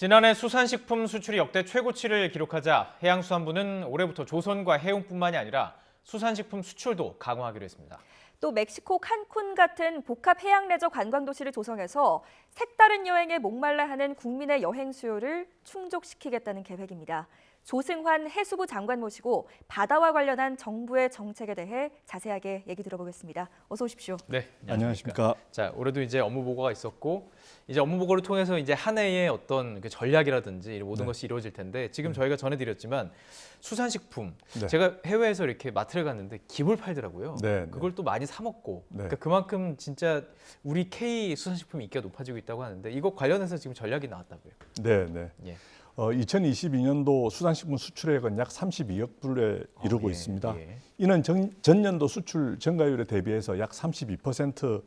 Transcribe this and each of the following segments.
지난해 수산식품 수출이 역대 최고치를 기록하자 해양수산부는 올해부터 조선과 해운뿐만이 아니라 수산식품 수출도 강화하기로 했습니다. 또 멕시코 칸쿤 같은 복합 해양 레저 관광 도시를 조성해서 색다른 여행에 목말라 하는 국민의 여행 수요를 충족시키겠다는 계획입니다. 조승환 해수부 장관 모시고 바다와 관련한 정부의 정책에 대해 자세하게 얘기 들어보겠습니다. 어서 오십시오. 네, 안녕하십니까. 자, 올해도 이제 업무 보고가 있었고 이제 업무 보고를 통해서 이제 한 해의 어떤 그 전략이라든지 이런 모든 것이 이루어질 텐데 지금 저희가 전해드렸지만 수산식품 제가 해외에서 이렇게 마트를 갔는데 깁을 팔더라고요. 그걸 또 많이 사 먹고 그러니까 그만큼 진짜 우리 K 수산식품 인기가 높아지고 있다고 하는데 이거 관련해서 지금 전략이 나왔다고요. 네. 예. 2022년도 수산식품 수출액은 약 32억 불에 이르고 있습니다. 예. 이는 전년도 수출 증가율에 대비해서 약 12%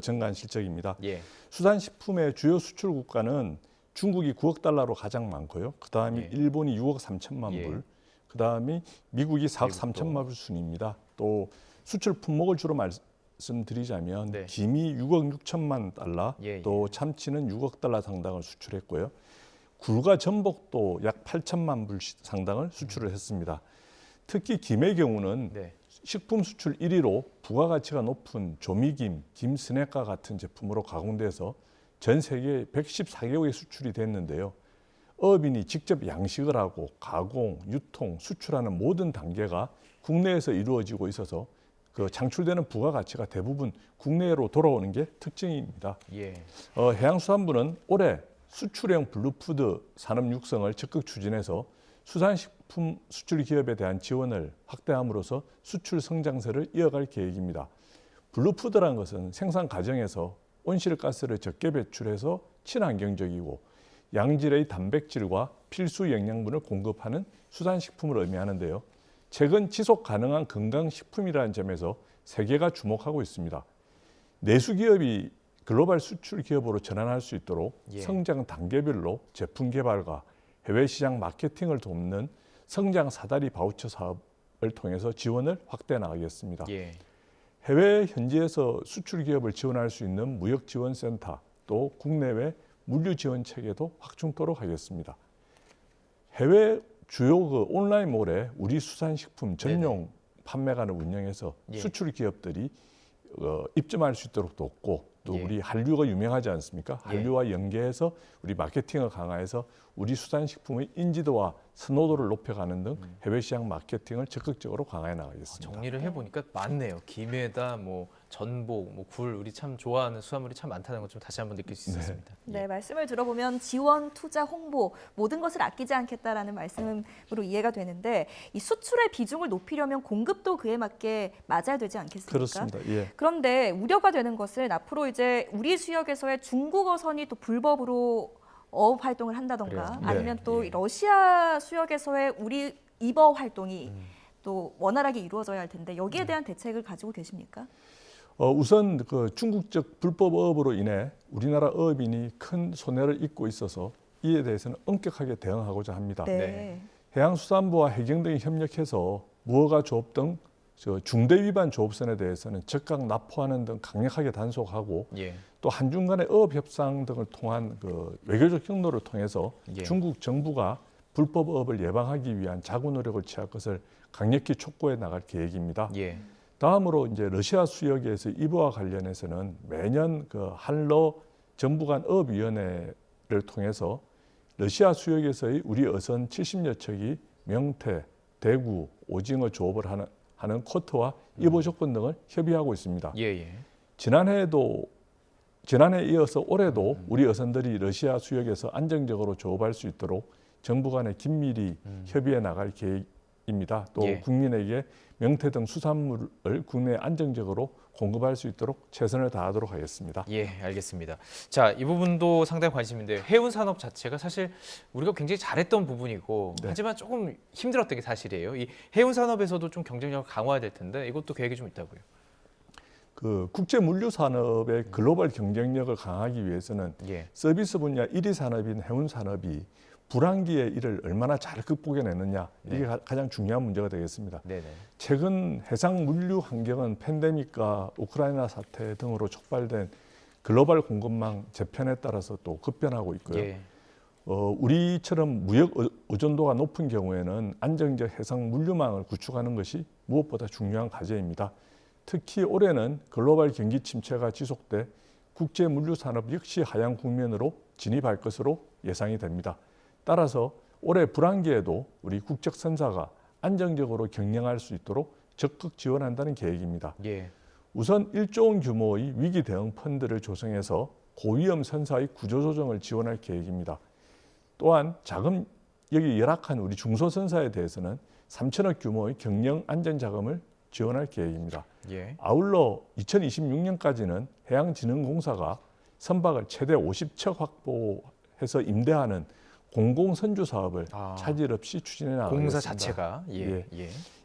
증가한 실적입니다. 예. 수산식품의 주요 수출 국가는 중국이 9억 달러로 가장 많고요. 그다음이 예. 일본이 6억 3천만 예. 불, 그다음이 미국이 4억 3천만 불 순입니다. 또 수출 품목을 주로 말씀드리자면 김이 6억 6천만 달러, 또 참치는 6억 달러 상당을 수출했고요. 굴과 전복도 약 8천만 불 상당을 수출을 했습니다. 특히 김의 경우는 식품 수출 1위로 부가가치가 높은 조미김, 김스낵과 같은 제품으로 가공돼서 전 세계 114개국에 수출이 됐는데요. 어업인이 직접 양식을 하고 가공, 유통, 수출하는 모든 단계가 국내에서 이루어지고 있어서 그 창출되는 부가가치가 대부분 국내로 돌아오는 게 특징입니다. 해양수산부는 올해 수출형 블루푸드 산업 육성을 적극 추진해서 수산식품 수출 기업에 대한 지원을 확대함으로써 수출 성장세를 이어갈 계획입니다. 블루푸드라는 것은 생산 과정에서 온실가스를 적게 배출해서 친환경적이고 양질의 단백질과 필수 영양분을 공급하는 수산식품을 의미하는데요. 최근 지속 가능한 건강식품이라는 점에서 세계가 주목하고 있습니다. 내수기업이 글로벌 수출 기업으로 전환할 수 있도록 성장 단계별로 제품 개발과 해외 시장 마케팅을 돕는 성장 사다리 바우처 사업을 통해서 지원을 확대해 나가겠습니다. 해외 현지에서 수출 기업을 지원할 수 있는 무역 지원 센터, 또 국내외 물류 지원 체계도 확충토록 하겠습니다. 해외 주요 온라인몰에 우리 수산식품 전용 판매관을 운영해서 수출 기업들이 입점할 수 있도록 돕고 또 우리 한류가 유명하지 않습니까? 한류와 연계해서 우리 마케팅을 강화해서 우리 수산식품의 인지도와 선호도를 높여가는 등 해외 시장 마케팅을 적극적으로 강화해 나가겠습니다. 정리를 해보니까 많네요. 김에다 뭐 전복, 뭐 굴, 우리 참 좋아하는 수산물이 참 많다는 것 좀 다시 한번 느낄 수 있었습니다. 네, 말씀을 들어보면 지원, 투자, 홍보 모든 것을 아끼지 않겠다라는 말씀으로 이해가 되는데 이 수출의 비중을 높이려면 공급도 그에 맞게 맞아야 되지 않겠습니까? 그렇습니다. 그런데 우려가 되는 것은 앞으로 이제 우리 수역에서의 중국어선이 또 불법으로 어업 활동을 한다던가 아니면 또 러시아 수역에서의 우리 입어 활동이 또 원활하게 이루어져야 할 텐데 여기에 대한 대책을 가지고 계십니까? 우선 그 중국적 불법 어업으로 인해 우리나라 어업인이 큰 손해를 입고 있어서 이에 대해서는 엄격하게 대응하고자 합니다. 해양수산부와 해경 등이 협력해서 무허가 조업 등 중대 위반 조업선에 대해서는 적각 납포하는 등 강력하게 단속하고 또 한중 간의 어업 협상 등을 통한 그 외교적 경로를 통해서 중국 정부가 불법 어업을 예방하기 위한 자구 노력을 취할 것을 강력히 촉구해 나갈 계획입니다. 다음으로 이제 러시아 수역에서 이보와 관련해서는 매년 그 한러 정부 간 어업위원회를 통해서 러시아 수역에서의 우리 어선 70여 척이 명태, 대구, 오징어 조업을 하는 쿼터와 이보 조건 등을 협의하고 있습니다. 지난해에 이어서 올해도 우리 어선들이 러시아 수역에서 안정적으로 조업할 수 있도록 정부 간에 긴밀히 협의해 나갈 계획입니다. 또 국민에게 명태 등 수산물을 국내에 안정적으로 공급할 수 있도록 최선을 다하도록 하겠습니다. 알겠습니다. 자, 이 부분도 상당히 관심인데요. 해운 산업 자체가 사실 우리가 굉장히 잘했던 부분이고 하지만 조금 힘들었던 게 사실이에요. 이 해운 산업에서도 좀 경쟁력을 강화해야 될 텐데 이것도 계획이 좀 있다고요. 그 국제 물류 산업의 글로벌 경쟁력을 강화하기 위해서는 서비스 분야 1위 산업인 해운 산업이 불황기에 이를 얼마나 잘 극복해내느냐 이게 가장 중요한 문제가 되겠습니다. 최근 해상 물류 환경은 팬데믹과 우크라이나 사태 등으로 촉발된 글로벌 공급망 재편에 따라서 또 급변하고 있고요. 예. 우리처럼 무역 의존도가 높은 경우에는 안정적 해상 물류망을 구축하는 것이 무엇보다 중요한 과제입니다. 특히 올해는 글로벌 경기 침체가 지속돼 국제 물류 산업 역시 하향 국면으로 진입할 것으로 예상이 됩니다. 따라서 올해 불황기에도 우리 국적 선사가 안정적으로 경영할 수 있도록 적극 지원한다는 계획입니다. 예. 우선 1조 원 규모의 위기 대응 펀드를 조성해서 고위험 선사의 구조조정을 지원할 계획입니다. 또한 자금력이 열악한 우리 중소선사에 대해서는 3천억 규모의 경영 안전 자금을 지원할 계획입니다. 예. 아울러 2026년까지는 해양진흥공사가 선박을 최대 50척 확보해서 임대하는 공공선주 사업을 차질 없이 추진해 나가겠습니다. 공사 자체가 예.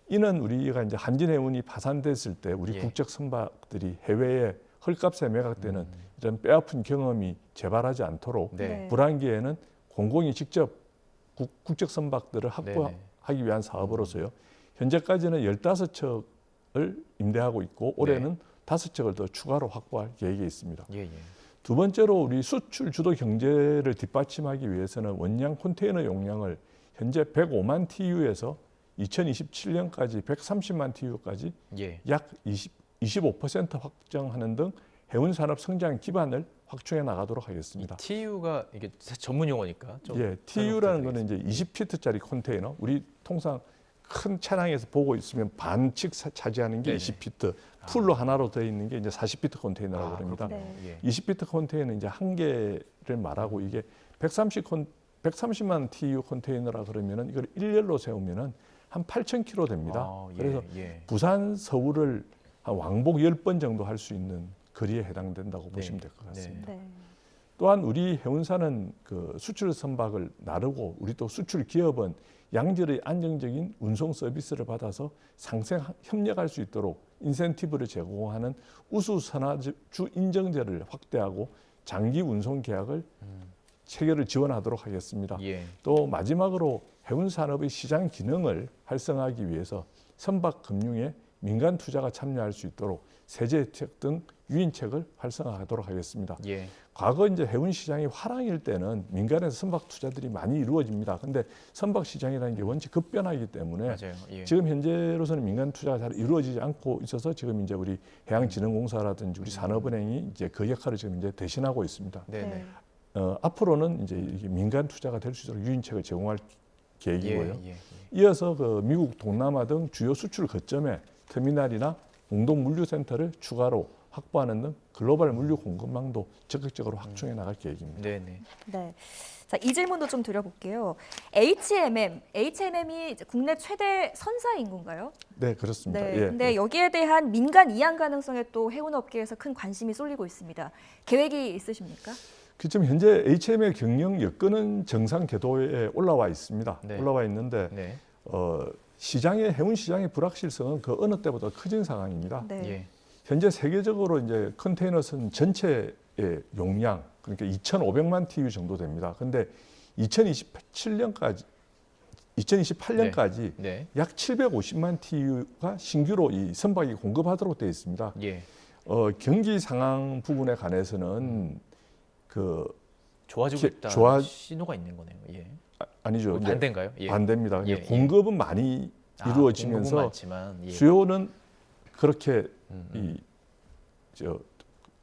이는 우리가 이제 한진해운이 파산됐을 때 우리 국적 선박들이 해외에 헐값에 매각되는 이런 뼈아픈 경험이 재발하지 않도록 불황기에는 공공이 직접 국적 선박들을 확보하기 위한 사업으로서요. 현재까지는 15척을 임대하고 있고 올해는 5척을 더 추가로 확보할 계획이 있습니다. 두 번째로 우리 수출 주도 경제를 뒷받침하기 위해서는 원양 컨테이너 용량을 현재 105만 TU에서 2027년까지 130만 TU까지 약 25% 확정하는 등 해운 산업 성장 기반을 확충해 나가도록 하겠습니다. TU가 이게 전문 용어니까. 예, TU라는 거는 이제 20피트짜리 컨테이너. 우리 통상 큰 차량에서 보고 있으면 반씩 차지하는 게 20피트, 풀로 하나로 되어 있는 게 이제 40피트 컨테이너라고 합니다. 20피트 컨테이너는 이제 한 개를 말하고 이게 130만 TU 컨테이너라 그러면은 이걸 일렬로 세우면은 한 8,000km 됩니다. 그래서 부산, 서울을 한 왕복 10번 정도 할 수 있는 거리에 해당된다고 보시면 될 것 같습니다. 또한 우리 해운사는 그 수출 선박을 나르고 우리 또 수출 기업은 양질의 안정적인 운송 서비스를 받아서 상생 협력할 수 있도록 인센티브를 제공하는 우수 선화주 인정제를 확대하고 장기 운송 계약을 체결을 지원하도록 하겠습니다. 또 마지막으로 해운 산업의 시장 기능을 활성화하기 위해서 선박 금융에 민간 투자가 참여할 수 있도록 세제 혜택 등 유인책을 활성화하도록 하겠습니다. 과거 이제 해운 시장이 화랑일 때는 민간에서 선박 투자들이 많이 이루어집니다. 근데 선박 시장이라는 게 원체 급변하기 때문에 지금 현재로서는 민간 투자가 잘 이루어지지 않고 있어서 지금 이제 우리 해양진흥공사라든지 우리 산업은행이 이제 그 역할을 지금 이제 대신하고 있습니다. 앞으로는 이제 이게 민간 투자가 될 수 있도록 유인책을 제공할 계획이고요. 이어서 그 미국 동남아 등 주요 수출 거점에 터미널이나 공동 물류센터를 추가로 확보하는 등 글로벌 물류 공급망도 적극적으로 확충해 나갈 계획입니다. 네. 자, 이 질문도 좀 드려볼게요. HMM이 이제 국내 최대 선사 인구인가요? 네, 그렇습니다. 근데 여기에 대한 민간 이양 가능성에 또 해운업계에서 큰 관심이 쏠리고 있습니다. 계획이 있으십니까? 지금 현재 HM의 경영 여건은 정상 궤도에 올라와 있습니다. 올라와 있는데 해운 시장의 불확실성은 그 어느 때보다 커진 상황입니다. 현재 세계적으로 이제 컨테이너선 전체의 용량 그러니까 2,500만 TU 정도 됩니다. 근데 2028년까지 약 750만 TU가 신규로 이 선박이 공급하도록 되어 있습니다. 경기 상황 부분에 관해서는 그 좋아지고 있다 신호가 있는 거네요. 아니죠. 반대인가요? 반대입니다. 공급은 많이 이루어지면서 수요는 그렇게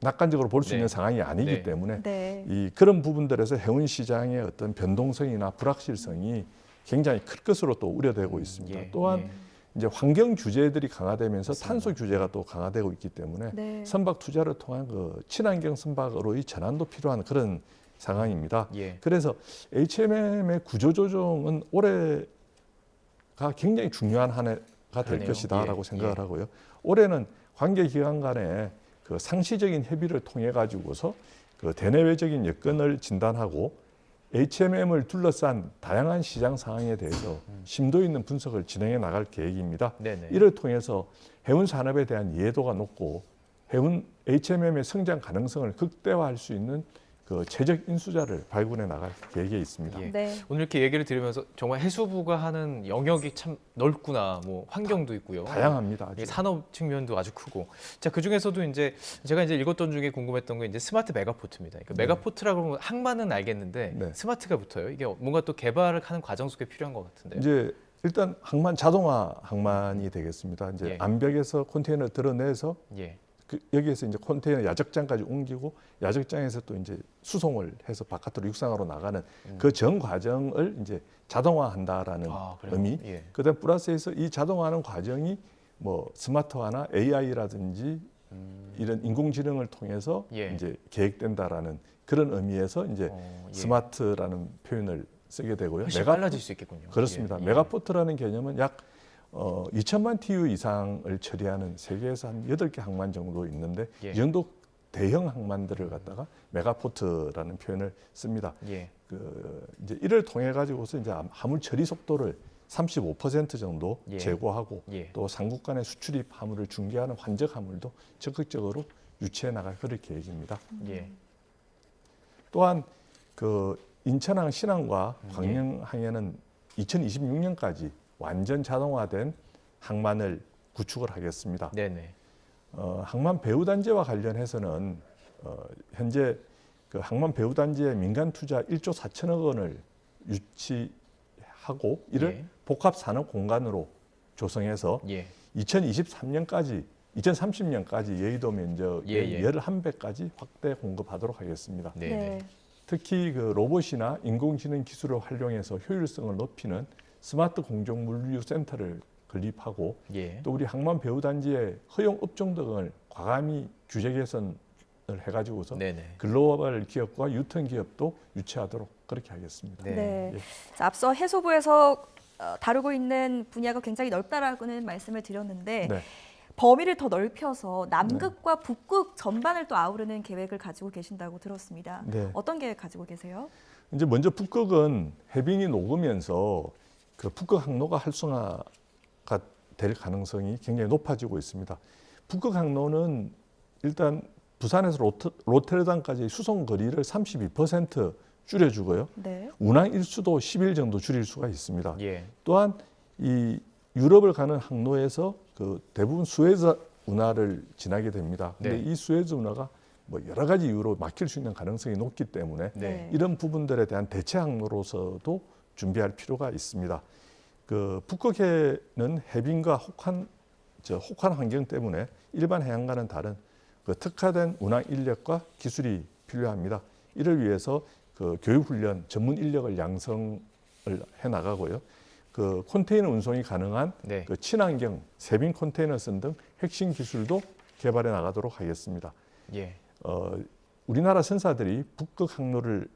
낙관적으로 볼 수 있는 상황이 아니기 때문에 그런 부분들에서 해운 시장의 어떤 변동성이나 불확실성이 굉장히 클 것으로 또 우려되고 있습니다. 또한 이제 환경 규제들이 강화되면서 탄소 규제가 또 강화되고 있기 때문에 선박 투자를 통한 그 친환경 선박으로의 전환도 필요한 그런 상황입니다. 그래서 HMM의 구조조정은 올해가 굉장히 중요한 한 해가 될 것이다라고 생각을 하고요. 올해는 관계기관 간의 그 상시적인 협의를 통해 가지고서 그 대내외적인 여건을 진단하고 HMM을 둘러싼 다양한 시장 상황에 대해서 심도 있는 분석을 진행해 나갈 계획입니다. 이를 통해서 해운 산업에 대한 이해도가 높고 해운 HMM의 성장 가능성을 극대화할 수 있는 그 최적 인수자를 발굴해 나갈 계획에 있습니다. 예. 네. 오늘 이렇게 얘기를 들으면서 정말 해수부가 하는 영역이 참 넓구나. 뭐 환경도 있고요. 다양합니다. 아주. 산업 측면도 아주 크고. 자, 그 중에서도 이제 제가 이제 읽었던 중에 궁금했던 게 이제 스마트 메가포트입니다. 그러니까 메가포트라고 하면 항만은 알겠는데 네. 스마트가 붙어요. 이게 뭔가 또 개발을 하는 과정 속에 필요한 것 같은데요. 이제 일단 항만 자동화 항만이 되겠습니다. 이제 예. 암벽에서 컨테이너를 드러내서 예. 여기에서 이제 컨테이너 야적장까지 옮기고 야적장에서 또 이제 수송을 해서 바깥으로 육상으로 나가는 그 전 과정을 이제 자동화한다라는 그래요? 의미. 예. 그다음 플러스해서 이 자동화하는 과정이 뭐 스마트화나 AI라든지 이런 인공지능을 통해서 예. 이제 계획된다라는 그런 의미에서 이제 예. 스마트라는 표현을 쓰게 되고요. 훨씬 빨라질 수 있겠군요. 그렇습니다. 예. 메가포트라는 개념은 약 2천만 TU 이상을 처리하는 세계에서 한 8개 항만 정도 있는데 예. 이 정도 대형 항만들을 갖다가 메가포트라는 표현을 씁니다. 예. 이제 이를 통해 가지고서 이제 화물 처리 속도를 35% 정도 예. 제고하고 예. 또 삼국 간의 수출입 화물을 중개하는 환적 화물도 적극적으로 유치해 나갈 그럴 계획입니다. 예. 또한 그 인천항, 신항과 광명항에는 2026년까지 완전 자동화된 항만을 구축을 하겠습니다. 네네. 항만 배후 단지와 관련해서는 현재 그 항만 배후 단지에 민간 투자 1조 4천억 원을 유치하고 이를 예. 복합 산업 공간으로 조성해서 예. 2030년까지 여의도 면적의 예. 11배까지 확대 공급하도록 하겠습니다. 네네. 네. 특히 그 로봇이나 인공지능 기술을 활용해서 효율성을 높이는 스마트 공정 물류 센터를 건립하고 예. 또 우리 항만 배후 단지의 허용 업종 등을 과감히 규제 개선을 해가지고서 네네. 글로벌 기업과 유통 기업도 유치하도록 그렇게 하겠습니다. 네. 네. 예. 자, 앞서 해수부에서 다루고 있는 분야가 굉장히 넓다라고는 말씀을 드렸는데 네. 범위를 더 넓혀서 남극과 북극 전반을 또 아우르는 계획을 가지고 계신다고 들었습니다. 네. 어떤 계획 가지고 계세요? 이제 먼저 북극은 해빙이 녹으면서 그 북극 항로가 활성화가 될 가능성이 굉장히 높아지고 있습니다. 북극 항로는 일단 부산에서 로테르담까지 수송 거리를 32% 줄여주고요. 네. 운항 일수도 10일 정도 줄일 수가 있습니다. 예. 또한 이 유럽을 가는 항로에서 그 대부분 수에즈 운하를 지나게 됩니다. 근데 네. 이 수에즈 운하가 뭐 여러 가지 이유로 막힐 수 있는 가능성이 높기 때문에 네. 이런 부분들에 대한 대체 항로로서도 준비할 필요가 있습니다. 그 북극해는 해빙과 혹한 환경 때문에 일반 해양과는 다른 그 특화된 운항 인력과 기술이 필요합니다. 이를 위해서 그 교육훈련 전문 인력을 양성을 해 나가고요. 그 컨테이너 운송이 가능한 네. 그 친환경 세빙 컨테이너선 등 핵심 기술도 개발해 나가도록 하겠습니다. 예. 우리나라 선사들이 북극 항로를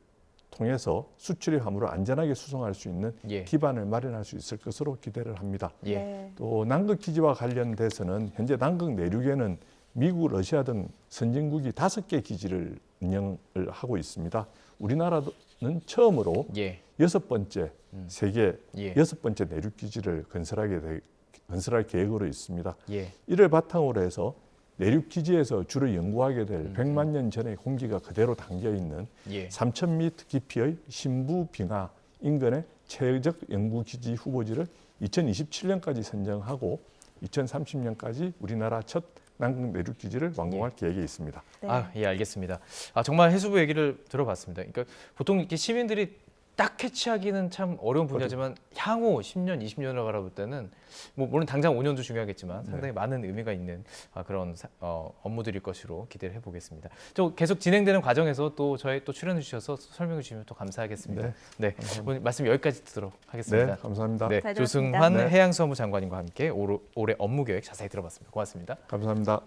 통해서 수출입 화물을 안전하게 수송할 수 있는 예. 기반을 마련할 수 있을 것으로 기대를 합니다. 예. 네. 또 남극 기지와 관련돼서는 현재 남극 내륙에는 미국, 러시아 등 선진국이 5개 기지를 운영을 하고 있습니다. 우리나라는 처음으로 예. 6번째 세계 예. 6번째 내륙 기지를 건설할 계획으로 있습니다. 예. 이를 바탕으로 해서 내륙 기지에서 주로 연구하게 될 100만 년 전의 공기가 그대로 담겨 있는 예. 3,000m 깊이의 신부 빙하 인근의 최적 연구 기지 후보지를 2027년까지 선정하고 2030년까지 우리나라 첫 남극 내륙 기지를 완공할 계획에 있습니다. 네. 예, 알겠습니다. 정말 해수부 얘기를 들어봤습니다. 그러니까 보통 이렇게 시민들이 딱 캐치하기는 참 어려운 분야지만 향후 10년, 20년을 바라볼 때는 뭐 물론 당장 5년도 중요하겠지만 상당히 많은 의미가 있는 그런 업무들일 것으로 기대를 해보겠습니다. 또 계속 진행되는 과정에서 또 저희 또 출연해 주셔서 설명해 주시면 또 감사하겠습니다. 네, 오늘 말씀 여기까지 듣도록 하겠습니다. 네, 감사합니다. 네, 잘 들었습니다. 조승환 네. 해양수산부 장관님과 함께 올해 업무 계획 자세히 들어봤습니다. 고맙습니다. 감사합니다.